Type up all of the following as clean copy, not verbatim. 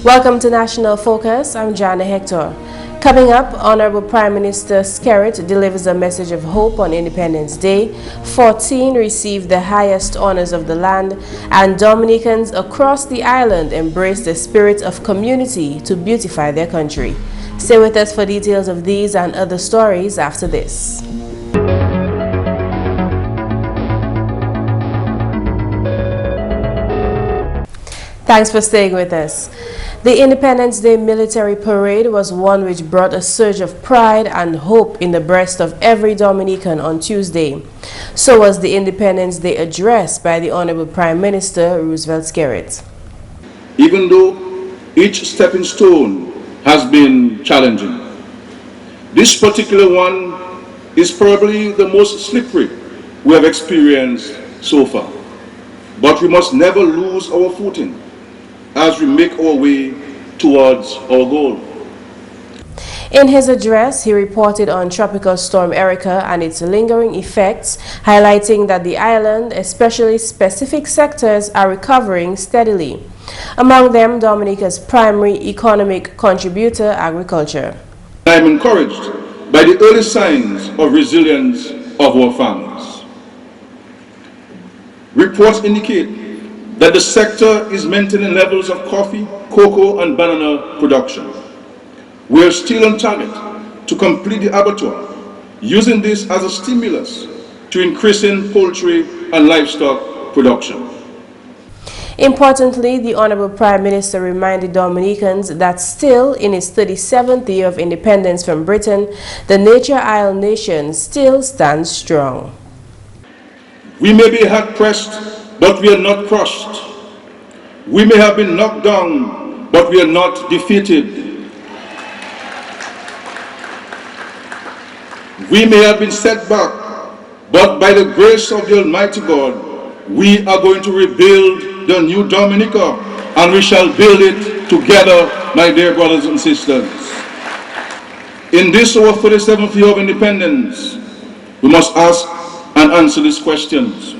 Welcome to National Focus. I'm Jarna Hector. Coming up, Honorable Prime Minister Skerrit delivers a message of hope on Independence Day. 14 received the highest honors of the land, and Dominicans across the island embrace the spirit of community to beautify their country. Stay with us for details of these and other stories after this. Thanks for staying with us. The Independence Day military parade was one which brought a surge of pride and hope in the breast of every Dominican on Tuesday. So was the Independence Day address by the Honorable Prime Minister Roosevelt Skerrit. Even though each stepping stone has been challenging, this particular one is probably the most slippery we have experienced so far. But we must never lose our footing as we make our way towards our goal. In his address, he reported on Tropical Storm Erica and its lingering effects, highlighting that the island, especially specific sectors, are recovering steadily. Among them, Dominica's primary economic contributor, agriculture. I am encouraged by the early signs of resilience of our farmers. Reports indicate that the sector is maintaining levels of coffee, cocoa, and banana production. We are still on target to complete the abattoir, using this as a stimulus to increasing poultry and livestock production. Importantly, the Honorable Prime Minister reminded Dominicans that still in its 37th year of independence from Britain, the Nature Isle nation still stands strong. We may be hard-pressed, but we are not crushed. We may have been knocked down, but we are not defeated. We may have been set back, but by the grace of the Almighty God, we are going to rebuild the new Dominica, and we shall build it together, my dear brothers and sisters. In this our 47th year of independence, we must ask and answer these questions.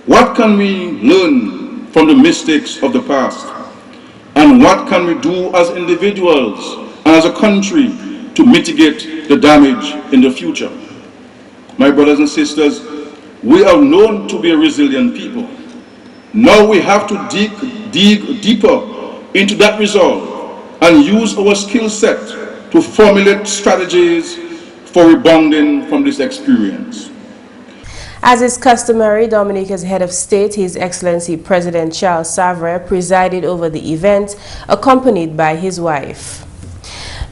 What can we learn from the mistakes of the past? And what can we do as individuals and as a country to mitigate the damage in the future? My brothers and sisters, we are known to be a resilient people. Now we have to dig deeper into that resolve and use our skill set to formulate strategies for rebounding from this experience. As is customary, Dominica's head of state, His Excellency President Charles Savre, presided over the event, accompanied by his wife.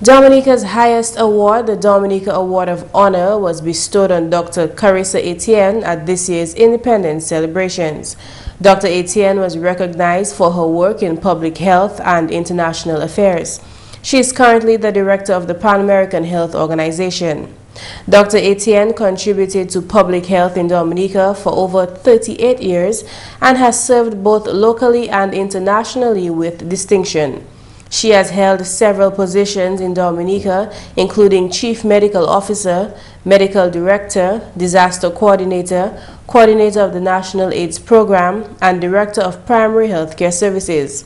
Dominica's highest award, the Dominica Award of Honor, was bestowed on Dr. Carissa Etienne at this year's Independence celebrations. Dr. Etienne was recognized for her work in public health and international affairs. She is currently the director of the Pan American Health Organization. Dr. Etienne contributed to public health in Dominica for over 38 years and has served both locally and internationally with distinction. She has held several positions in Dominica, including Chief Medical Officer, Medical Director, Disaster Coordinator, Coordinator of the National AIDS Program, and Director of Primary Healthcare Services.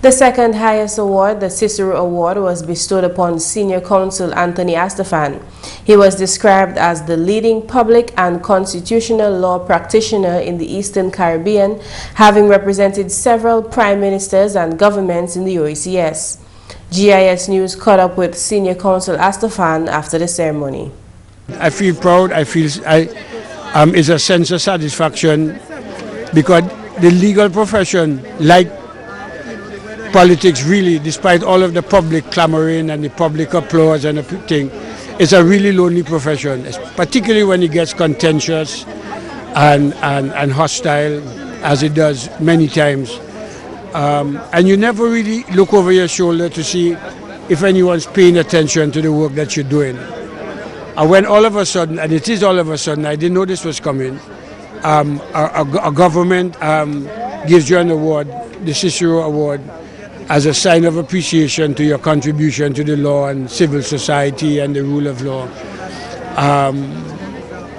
The second highest award, the Cicero Award, was bestowed upon Senior Counsel Anthony Astafan. He was described as the leading public and constitutional law practitioner in the Eastern Caribbean, having represented several prime ministers and governments in the OECS. GIS News caught up with Senior Counsel Astafan after the ceremony. I feel proud. I feel it's a sense of satisfaction because the legal profession, like politics, really, despite all of the public clamoring and the public applause and everything, it's a really lonely profession, particularly when it gets contentious and hostile, as it does many times. And you never really look over your shoulder to see if anyone's paying attention to the work that you're doing. And when all of a sudden, and it is all of a sudden, I didn't know this was coming, a government gives you an award, the Cicero Award, as a sign of appreciation to your contribution to the law and civil society and the rule of law.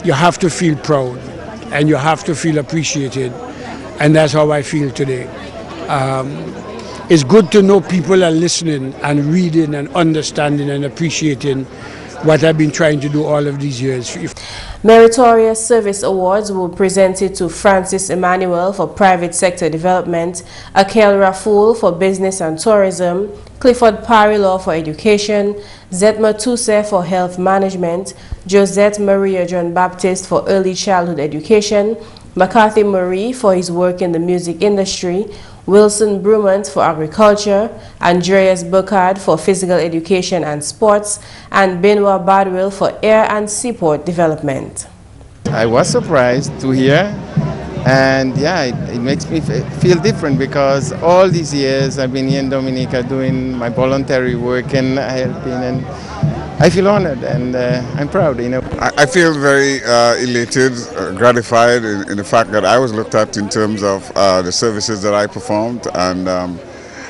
You have to feel proud and you have to feel appreciated, and that's how I feel today. it's good to know people are listening and reading and understanding and appreciating what I've been trying to do all of these years. Meritorious Service Awards will be presented to Francis Emmanuel for Private Sector Development, Akel Rafoul for Business and Tourism, Clifford Parry-Law for Education, Zetma Tuse for Health Management, Josette Maria John Baptist for Early Childhood Education, McCarthy Marie for his work in the music industry, Wilson Brumant for Agriculture, Andreas Burkhardt for Physical Education and Sports, and Benoit Badwell for Air and Seaport Development. I was surprised to hear, and yeah, it makes me feel different because all these years I've been here in Dominica doing my voluntary work and helping, and I feel honored and I'm proud. I feel very elated, gratified in the fact that I was looked at in terms of the services that I performed, and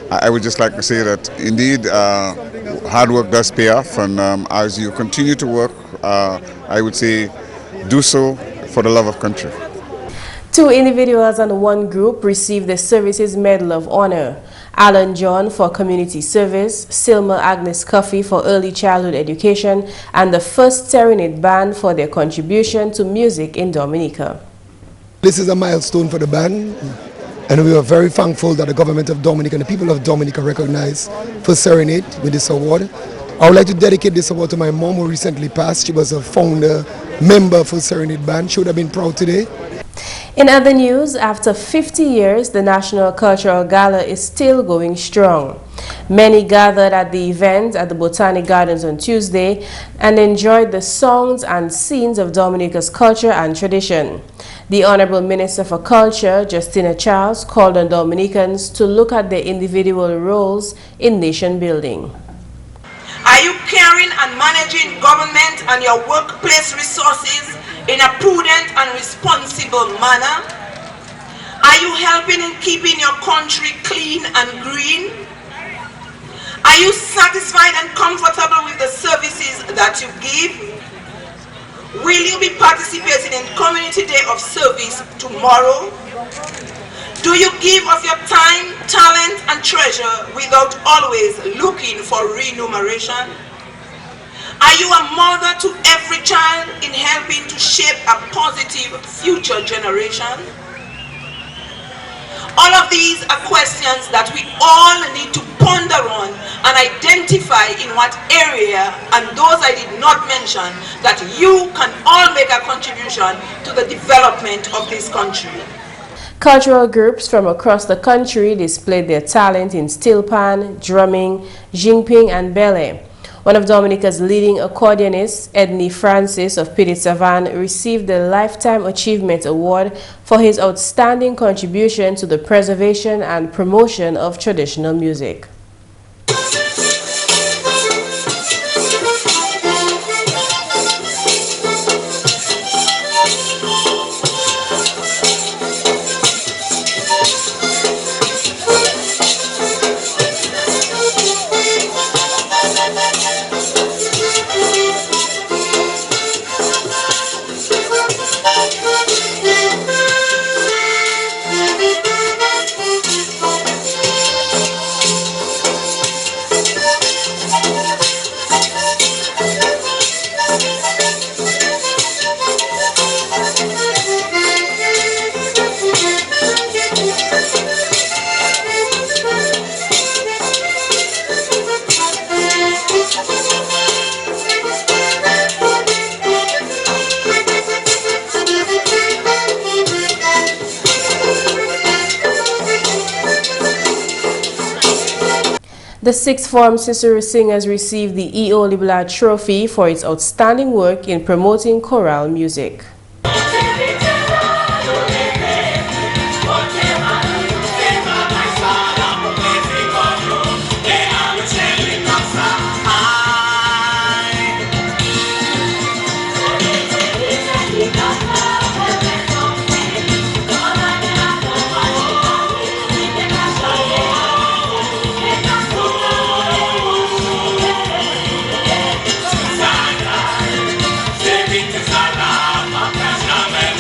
I would just like to say that indeed hard work does pay off, and as you continue to work, I would say do so for the love of country. 2 individuals and 1 group received the Services Medal of Honor. Alan John for Community Service, Silma Agnes Coffey for Early Childhood Education, and the First Serenade Band for their contribution to music in Dominica. This is a milestone for the band, and we are very thankful that the government of Dominica and the people of Dominica recognize First Serenade with this award. I would like to dedicate this award to my mom who recently passed. She was a founder member of First Serenade Band. She would have been proud today. In other news, after 50 years, the National Cultural Gala is still going strong. Many gathered at the event at the Botanic Gardens on Tuesday and enjoyed the songs and scenes of Dominica's culture and tradition. The Honorable Minister for Culture, Justina Charles, called on Dominicans to look at their individual roles in nation building. Are you caring and managing government and your workplace resources in a prudent and responsible manner? Are you helping in keeping your country clean and green? Are you satisfied and comfortable with the services that you give? Will you be participating in Community Day of Service tomorrow? Do you give of your time, talent, and treasure without always looking for remuneration? Are you a mother to every child in helping to shape a positive future generation? All of these are questions that we all need to ponder on and identify in what area, and those I did not mention, that you can all make a contribution to the development of this country. Cultural groups from across the country displayed their talent in steel pan, drumming, jingping, and ballet. One of Dominica's leading accordionists, Edney Francis of Petit Savan, received the Lifetime Achievement Award for his outstanding contribution to the preservation and promotion of traditional music. The sixth form Cicero Singers received the E.O. Libla Trophy for its outstanding work in promoting choral music. Salam,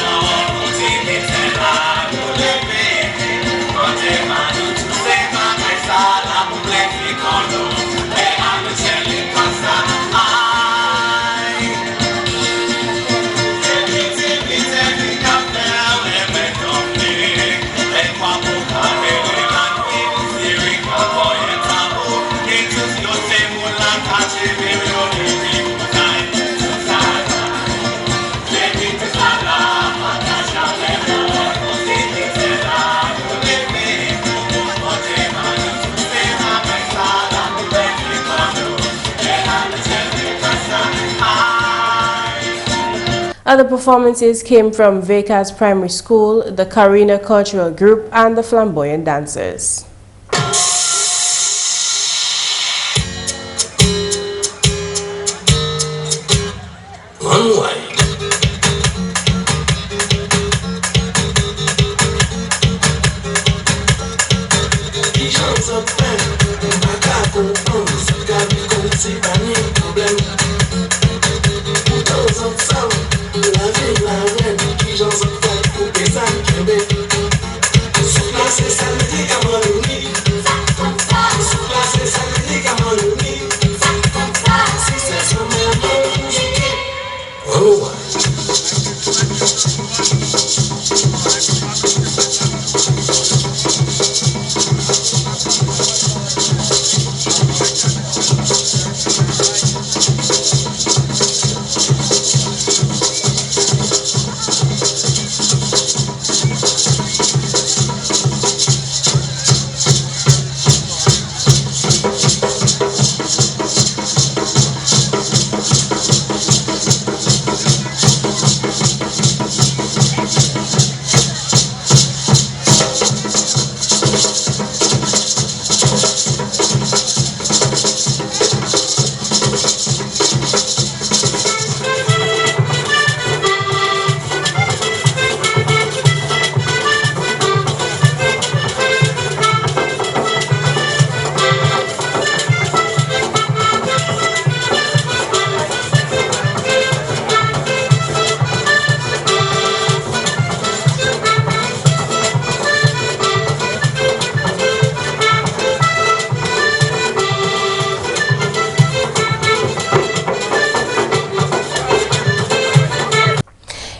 Other performances came from Vekas Primary School, the Karina Cultural Group, and the Flamboyant Dancers.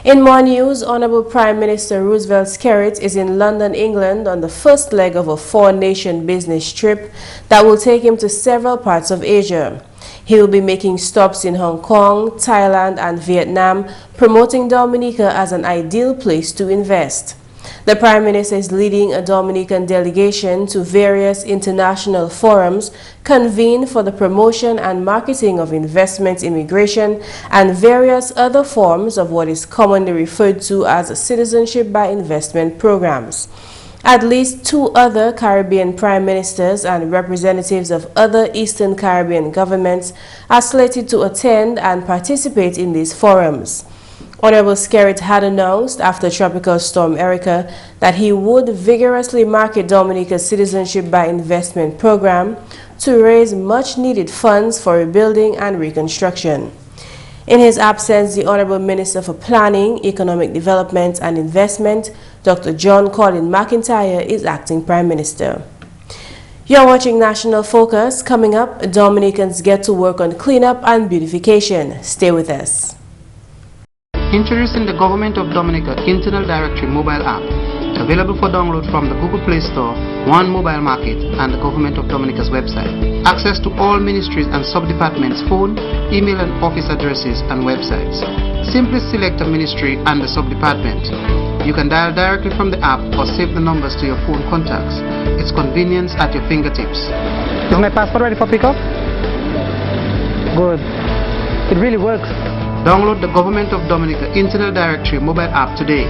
In more news, Honorable Prime Minister Roosevelt Skerrit is in London, England on the first leg of a four-nation business trip that will take him to several parts of Asia. He will be making stops in Hong Kong, Thailand and Vietnam, promoting Dominica as an ideal place to invest. The Prime Minister is leading a Dominican delegation to various international forums convened for the promotion and marketing of investment, immigration, and various other forms of what is commonly referred to as citizenship by investment programs. At least 2 other Caribbean prime ministers and representatives of other Eastern Caribbean governments are slated to attend and participate in these forums. Honorable Skerrit had announced after Tropical Storm Erica that he would vigorously market Dominica's citizenship by investment program to raise much-needed funds for rebuilding and reconstruction. In his absence, the Honorable Minister for Planning, Economic Development and Investment, Dr. John Colin McIntyre, is acting Prime Minister. You're watching National Focus. Coming up, Dominicans get to work on cleanup and beautification. Stay with us. Introducing the Government of Dominica Internal Directory mobile app, available for download from the Google Play Store, One Mobile Market, and the Government of Dominica's website. Access to all ministries and sub-departments' phone, email and office addresses and websites. Simply select a ministry and the sub-department. You can dial directly from the app or save the numbers to your phone contacts. It's convenience at your fingertips. Is my passport ready for pickup? Good. It really works. Download the Government of Dominica Internal Directory mobile app today.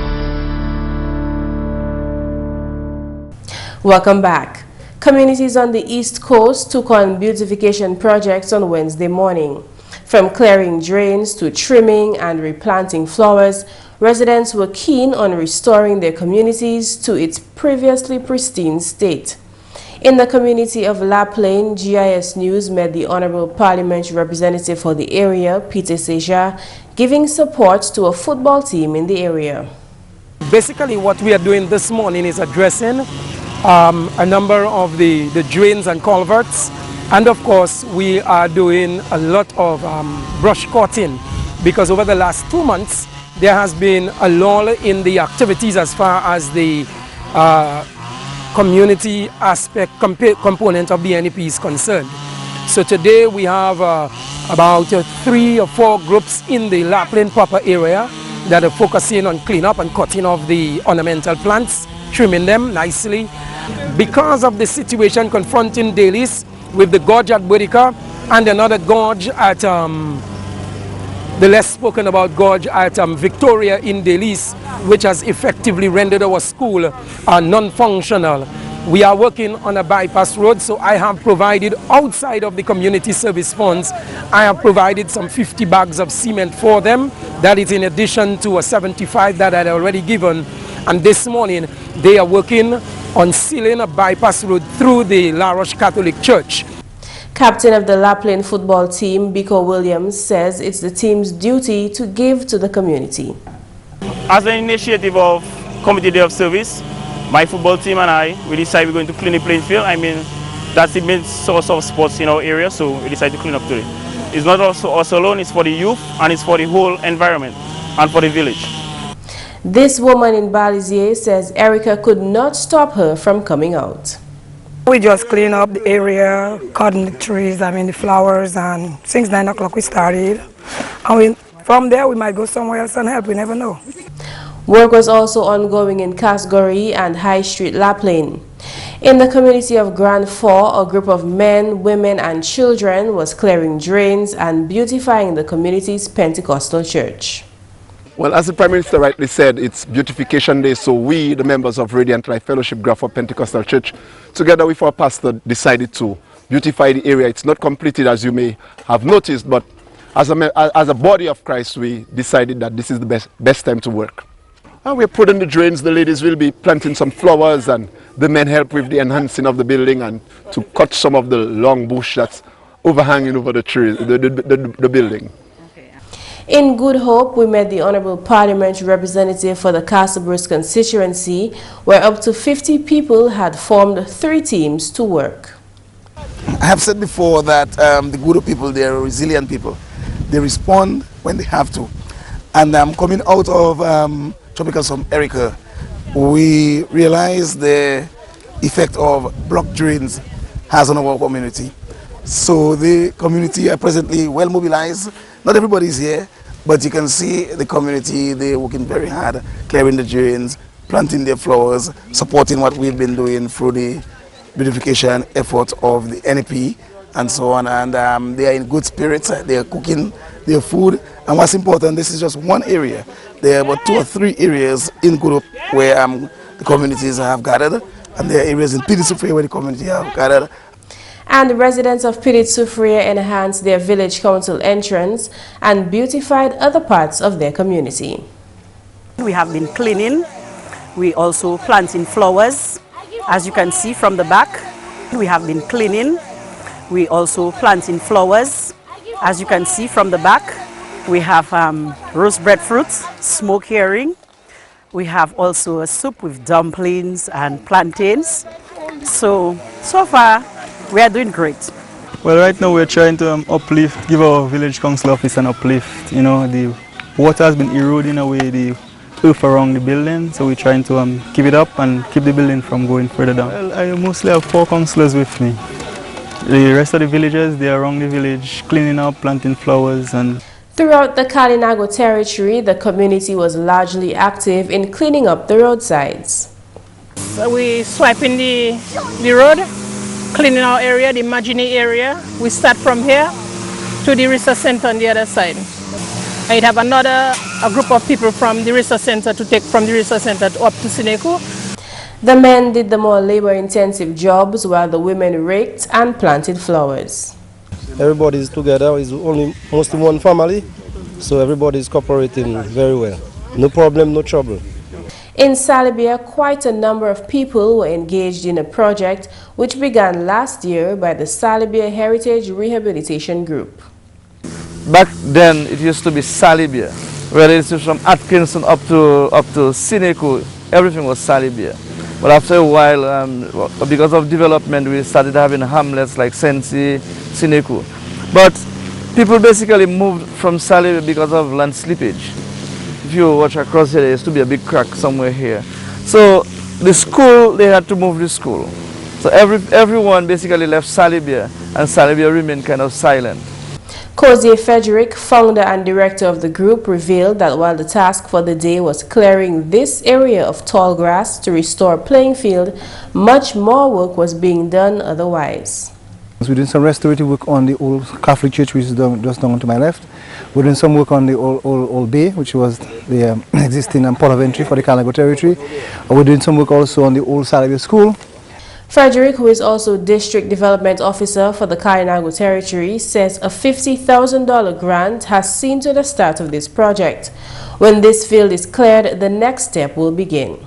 Welcome back. Communities on the East Coast took on beautification projects on Wednesday morning. From clearing drains to trimming and replanting flowers, residents were keen on restoring their communities to its previously pristine state. In the community of La Plaine, GIS News met the Honorable Parliamentary Representative for the area, Peter Seja, giving support to a football team in the area. Basically, what we are doing this morning is addressing a number of the drains and culverts, and of course we are doing a lot of brush cutting, because over the last 2 months there has been a lull in the activities as far as the community aspect component of the NEP is concerned. So today we have about 3 or 4 groups in the La Plaine proper area that are focusing on cleanup and cutting off the ornamental plants, trimming them nicely. Because of the situation confronting Dailies with the gorge at Boudica and another gorge at the less spoken about gorge at Victoria in Delis, which has effectively rendered our school non-functional. We are working on a bypass road, so I have provided, outside of the community service funds, I have provided some 50 bags of cement for them. That is in addition to a 75 that I had already given. And this morning, they are working on sealing a bypass road through the La Roche Catholic Church. Captain of the Laplain football team, Biko Williams, says it's the team's duty to give to the community. As an initiative of Community Day of Service, my football team and I, we decided we're going to clean the playing field. I mean, that's the main source of sports in our area, so we decided to clean up today. It's not also us alone, it's for the youth and it's for the whole environment and for the village. This woman in Balizier says Erica could not stop her from coming out. We just clean up the area, cutting the trees, the flowers, and since 9 o'clock we started. And from there we might go somewhere else and help, we never know. Work was also ongoing in Casgori and High Street Laplain. In the community of Grand Fort, a group of men, women and children was clearing drains and beautifying the community's Pentecostal church. Well, as the Prime Minister rightly said, it's Beautification Day, so we, the members of Radiant Life Fellowship Grand Fort Pentecostal Church, together with our pastor, decided to beautify the area. It's not completed, as you may have noticed, but as a body of Christ, we decided that this is the best time to work. We're putting the drains, the ladies will be planting some flowers, and the men help with the enhancing of the building and to cut some of the long bush that's overhanging over the tree, the building. In Good Hope, we met the Honorable Parliamentary Representative for the Castlebruce constituency, where up to 50 people had formed 3 teams to work. I have said before that the Good Hope people, they are resilient people. They respond when they have to. And coming out of Tropical Storm Erica, we realize the effect of block drains has on our community. So the community are presently well mobilized. Not everybody is here, but you can see the community, they're working very hard, clearing the drains, planting their flowers, supporting what we've been doing through the beautification effort of the NEP and so on. And they are in good spirits, they are cooking their food. And what's important, this is just one area. There are about 2 or 3 areas in Good Hope where the communities have gathered, and there are areas in Pidisufre where the community have gathered. And the residents of Pidisufre enhanced their village council entrance and beautified other parts of their community. We have been cleaning. We also planting flowers, as you can see from the back. We have been cleaning. We also planting flowers, as you can see from the back. We have roast breadfruits, smoked herring. We have also a soup with dumplings and plantains. So far, we are doing great. Well, right now we're trying to uplift, give our village council office an uplift. You know, the water has been eroding away the earth around the building, so we're trying to keep it up and keep the building from going further down. Well, I mostly have 4 councillors with me. The rest of the villagers, they are around the village, cleaning up, planting flowers. And throughout the Kalinago territory, the community was largely active in cleaning up the roadsides. So we swiping the road, cleaning our area, the imaginary area. We start from here to the resource center on the other side. I'd have a group of people from the resource center to take from the resource center up to Sineku. The men did the more labor-intensive jobs while the women raked and planted flowers. Everybody is together. It's only mostly one family, so everybody is cooperating very well. No problem, no trouble. In Salibia, quite a number of people were engaged in a project which began last year by the Salibia Heritage Rehabilitation Group. Back then, it used to be Salibia, whether it's from Atkinson up to Sineku, everything was Salibia. But after a while, because of development, we started having hamlets like Sensi, Sineku. But people basically moved from Salibia because of land slippage. If you watch across here, there used to be a big crack somewhere here. So the school, they had to move the school. So everyone basically left Salibia, and Salibia remained kind of silent. Cozier Frederick, founder and director of the group, revealed that while the task for the day was clearing this area of tall grass to restore playing field, much more work was being done otherwise. We're doing some restorative work on the old Catholic church, which is just down to my left. We're doing some work on the old bay, which was the existing port of entry for the Kalinago territory. We're doing some work also on the old Salabia school. Frederick, who is also District Development Officer for the Kalinago territory, says a $50,000 grant has seen to the start of this project. When this field is cleared, the next step will begin.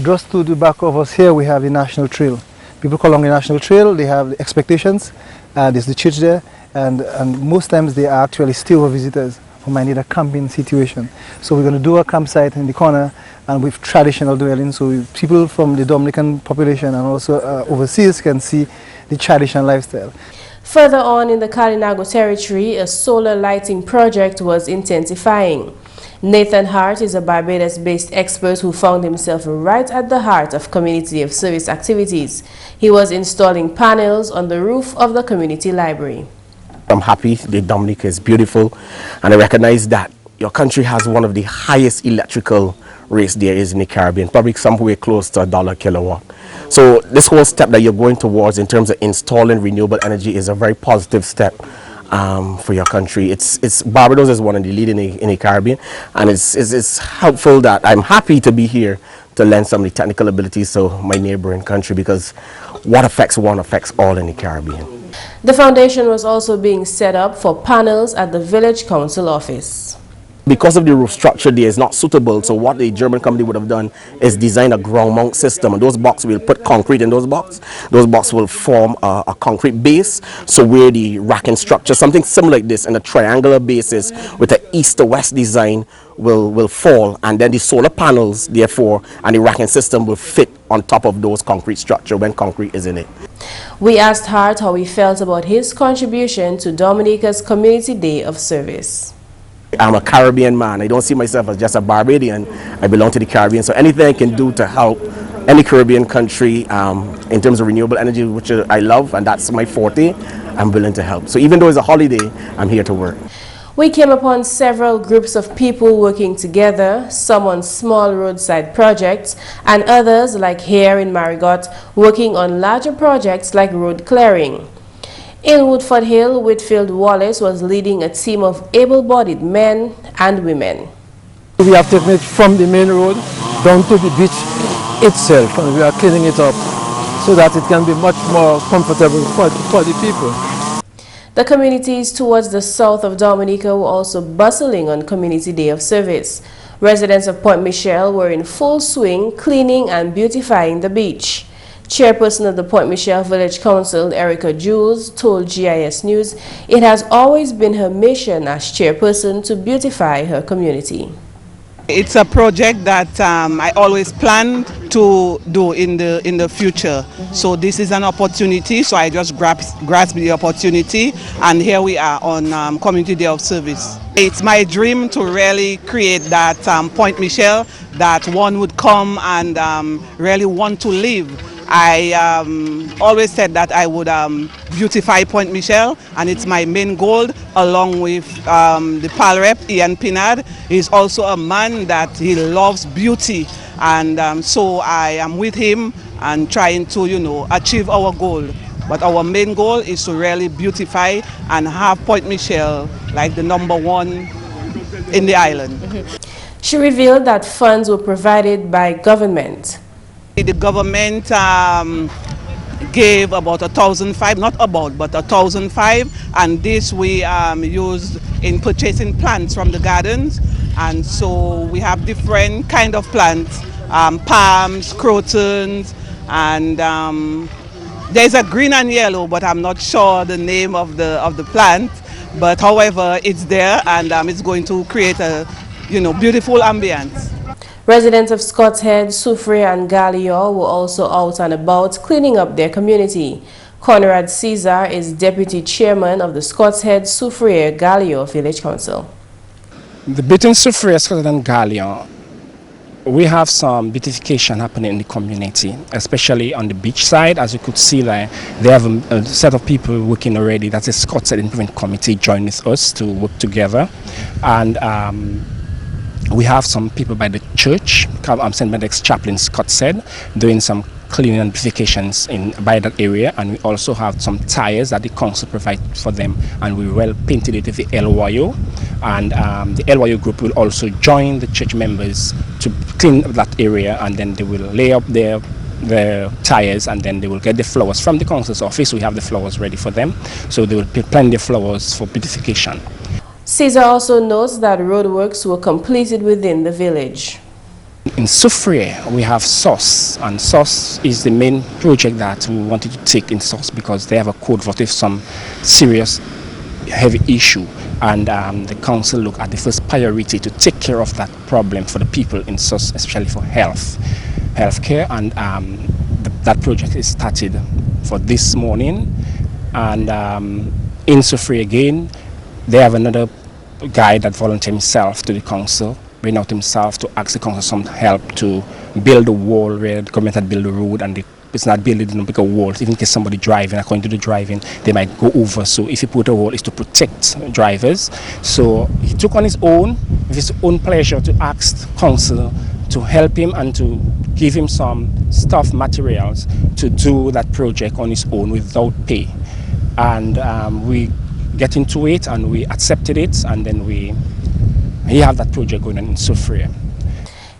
Just to the back of us here, we have the National Trail. People come along the National Trail, they have the expectations, there's the church there, and most times they are actually still visitors who might need a camping situation. So we're going to do a campsite in the corner and with traditional dwelling, so people from the Dominican population and also overseas can see the traditional lifestyle. Further on in the Kalinago territory, a solar lighting project was intensifying. Nathan Hart is a Barbados-based expert who found himself right at the heart of community of service activities. He was installing panels on the roof of the community library. I'm happy that Dominica is beautiful, and I recognize that your country has one of the highest electrical rates there is in the Caribbean, probably somewhere close to $1 a kilowatt. So this whole step that you're going towards in terms of installing renewable energy is a very positive step for your country. Barbados is one of the leading in the Caribbean, and it's helpful that I'm happy to be here to lend some of the technical abilities to my neighboring country, because what affects one affects all in the Caribbean. The foundation was also being set up for panels at the Village Council office. Because of the roof structure there is not suitable, so what the German company would have done is design a ground mount system, and those boxes will put concrete in those boxes. Those boxes will form a concrete base, so where the racking structure, something similar like this in a triangular basis with an east to west design will fall, and then the solar panels therefore and the racking system will fit on top of those concrete structure when concrete is in it. We asked Hart how he felt about his contribution to Dominica's Community Day of Service. I'm a Caribbean man. I don't see myself as just a Barbadian. I belong to the Caribbean, so anything I can do to help any Caribbean country in terms of renewable energy, which I love, and that's my forte, I'm willing to help. So even though it's a holiday, I'm here to work. We came upon several groups of people working together, some on small roadside projects, and others, like here in Marigot, working on larger projects like road clearing. In Woodford Hill, Whitfield Wallace was leading a team of able-bodied men and women. We have taken it from the main road down to the beach itself, and we are cleaning it up so that it can be much more comfortable for the people. The communities towards the south of Dominica were also bustling on Community Day of Service. Residents of Point Michel were in full swing cleaning and beautifying the beach. Chairperson of the Point Michel Village Council, Erica Jules, told GIS News it has always been her mission as chairperson to beautify her community. It's a project that I always planned to do in the future. So this is an opportunity, so I just grasped the opportunity, and here we are on Community Day of Service. It's my dream to really create that Point Michel that one would come and really want to live. I always said that I would beautify Point Michel, and it's my main goal, along with the PAL rep, Ian Pinard. He's also a man that he loves beauty, and so I am with him and trying to, achieve our goal. But our main goal is to really beautify and have Point Michel like the #1 in the island. She revealed that funds were provided by government. The government gave about $1,500, not about, but $1,500, and this we used in purchasing plants from the gardens. And so we have different kind of plants, palms, crotons, and there's a green and yellow, but I'm not sure the name of the plant. But however, it's there, and it's going to create a beautiful ambience. Residents of Scott's Head, Soufriere and Galliot were also out and about cleaning up their community. Conrad Caesar is Deputy Chairman of the Scott's Head, Soufriere, Galliot Village Council. Between Soufriere, Scott's Head and Galliot, we have some beautification happening in the community, especially on the beach side. As you could see there, they have a set of people working already. That's a Scott's Head Improvement Committee joining us to work together. And we have some people by the church, St. Benedict's Chaplain Scott said, doing some cleaning and beautifications by that area, and we also have some tires that the council provide for them, and we well painted it with the LYO, and the LYO group will also join the church members to clean up that area, and then they will lay up their tires, and then they will get the flowers from the council's office. We have the flowers ready for them, so they will plant the flowers for beautification. Caesar also notes that roadworks were completed within the village. In Soufriere, we have SOS, and SOS is the main project that we wanted to take in SOS because they have a code with some serious heavy issue, and the council looked at the first priority to take care of that problem for the people in SOS, especially for healthcare, and that project is started for this morning. And in Soufriere again, they have another guy that volunteered himself to the council, bring out himself to ask the council some help to build a wall where the government had built a road, and it's not building a bigger wall. Even in case somebody driving, according to the driving, they might go over. So if you put a wall, it's to protect drivers. So he took on his own, with his own pleasure, to ask council to help him and to give him some stuff, materials, to do that project on his own without pay. And we get into it, and we accepted it, and then we have that project going on in Soufriere.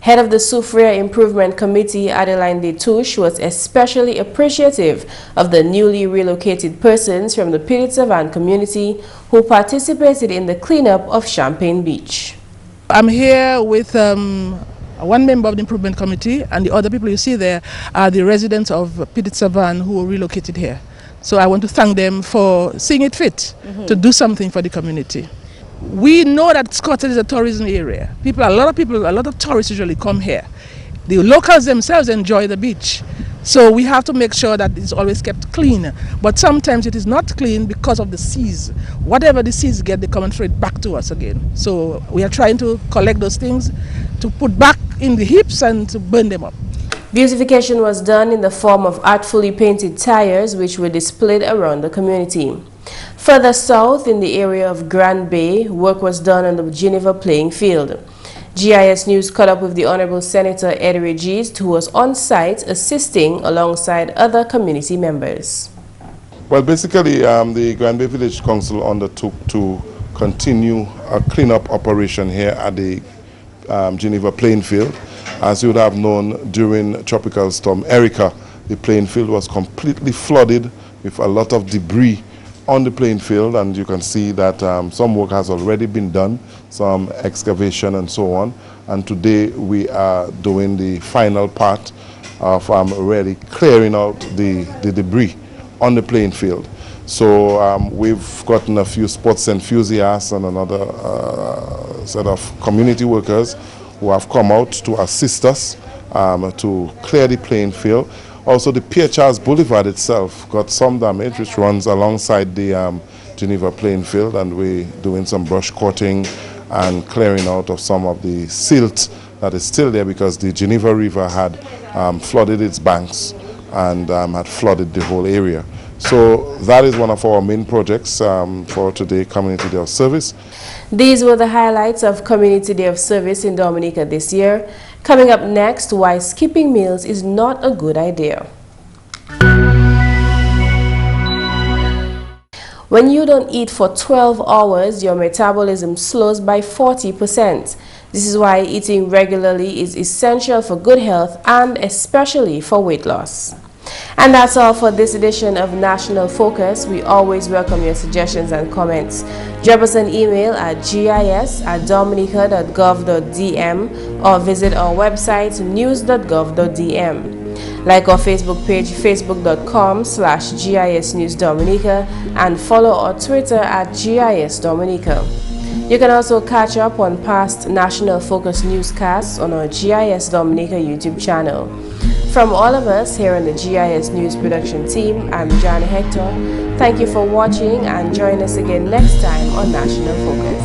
Head of the Soufriere Improvement Committee, Adeline Detouche, was especially appreciative of the newly relocated persons from the Pilit-Savan community who participated in the cleanup of Champagne Beach. I'm here with one member of the Improvement Committee, and the other people you see there are the residents of Pilit-Savan who were relocated here. So I want to thank them for seeing it fit to do something for the community. We know that Scotland is a tourism area. A lot of tourists usually come here. The locals themselves enjoy the beach. So we have to make sure that it's always kept clean. But sometimes it is not clean because of the seas. Whatever the seas get, they come and throw it back to us again. So we are trying to collect those things, to put back in the heaps and to burn them up. Beautification was done in the form of artfully painted tires, which were displayed around the community. Further south, in the area of Grand Bay, work was done on the Geneva playing field. GIS News caught up with the Honorable Senator Ed Regis, who was on site assisting alongside other community members. Well, basically, the Grand Bay Village Council undertook to continue a cleanup operation here at the Geneva playing field. As you would have known, during Tropical Storm Erica, the playing field was completely flooded with a lot of debris on the playing field, and you can see that some work has already been done, some excavation and so on. And today we are doing the final part of really clearing out the debris on the playing field. So we've gotten a few sports enthusiasts and another set of community workers who have come out to assist us to clear the playing field. Also, the Pierre Charles Boulevard itself got some damage, which runs alongside the Geneva playing field, and we're doing some brush cutting and clearing out of some of the silt that is still there because the Geneva River had flooded its banks and had flooded the whole area. So that is one of our main projects for today, Community Day of Service. These were the highlights of Community Day of Service in Dominica this year. Coming up next, why skipping meals is not a good idea. When you don't eat for 12 hours, your metabolism slows by 40%. This is why eating regularly is essential for good health and especially for weight loss. And that's all for this edition of National Focus. We always welcome your suggestions and comments. Drop us an email at gis@dominica.gov.dm or visit our website news.gov.dm. Like our Facebook page, facebook.com/GIS News Dominica, and follow our Twitter at GIS Dominica. You can also catch up on past National Focus newscasts on our GIS Dominica YouTube channel. From all of us here on the GIS News production team, I'm Jarna Hector. Thank you for watching and join us again next time on National Focus.